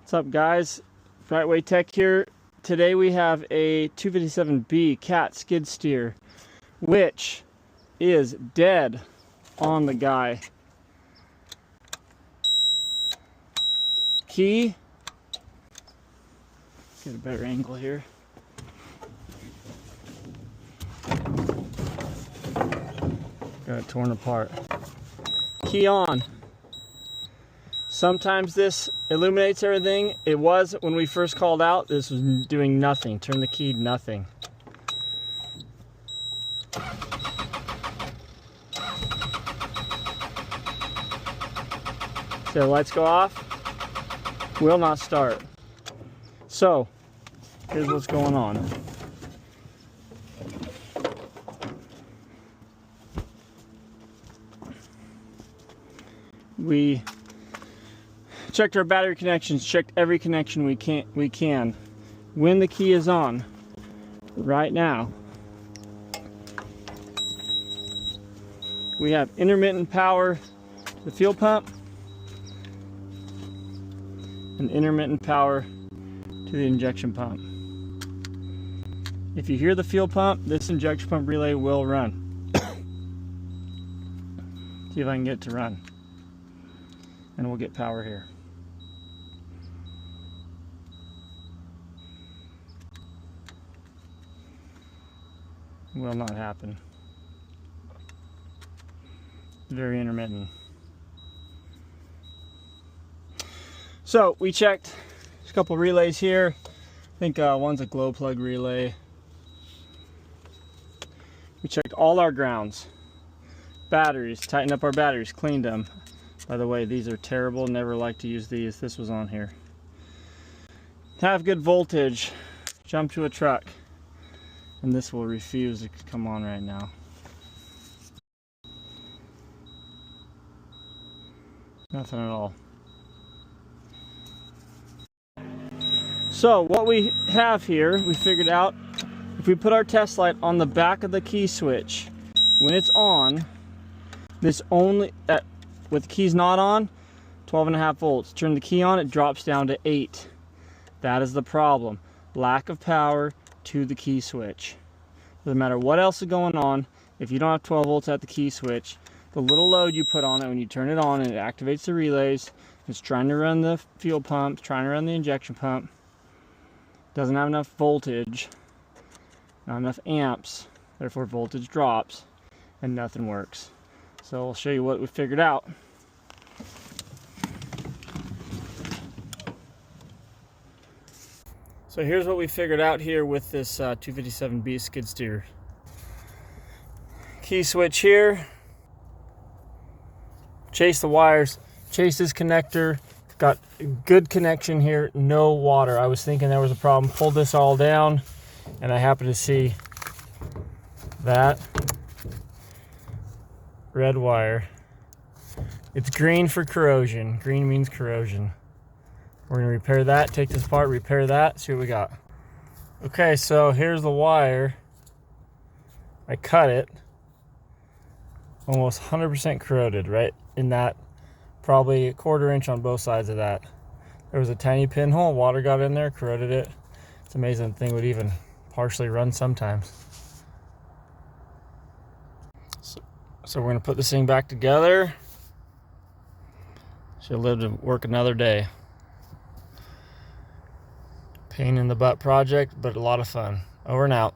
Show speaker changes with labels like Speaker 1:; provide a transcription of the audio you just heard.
Speaker 1: What's up, guys? Brightway Tech here. Today we have a 257B cat skid steer, which is dead on the guy. Key. Get a better angle here. Got it torn apart. Key on. Sometimes this illuminates everything. It was when we first called out. This was doing nothing. Turn the key, nothing. So the lights go off. Will not start. So here's what's going on. We checked our battery connections, checked every connection we can. When the key is on, right now, we have intermittent power to the fuel pump and intermittent power to the injection pump. If you hear the fuel pump, this injection pump relay will run. See if I can get it to run. And we'll get power here. Will not happen. Very intermittent. So we checked a couple relays here. I think one's a glow plug relay. We checked all our grounds. Batteries, tightened up our batteries, cleaned them. By the way, these are terrible, never like to use these. This was on here. Have good voltage, jump to a truck. And this will refuse to come on right now. Nothing at all. So what we have here, we figured out, if we put our test light on the back of the key switch, when it's on, this only, with the keys not on, 12.5 volts. Turn the key on, it drops down to 8. That is the problem. Lack of power to the key switch. Doesn't matter what else is going on, if you don't have 12 volts at the key switch, the little load you put on it when you turn it on and it activates the relays, it's trying to run the fuel pump, trying to run the injection pump, doesn't have enough voltage, not enough amps, therefore voltage drops and nothing works. So I'll show you what we figured out. So here's what we figured out here with this 257B skid steer. Key switch here. Chase the wires. Chase this connector. Got a good connection here. No water. I was thinking there was a problem. Pulled this all down, and I happened to see that red wire. It's green for corrosion. Green means corrosion. We're gonna repair that, take this apart, repair that, see what we got. Okay, so here's the wire. I cut it. Almost 100% corroded, right in that, probably 1/4 inch on both sides of that. There was a tiny pinhole, water got in there, corroded it. It's amazing the thing would even partially run sometimes. So we're gonna put this thing back together. She'll live to work another day. Pain in the butt project, but a lot of fun. Over and out.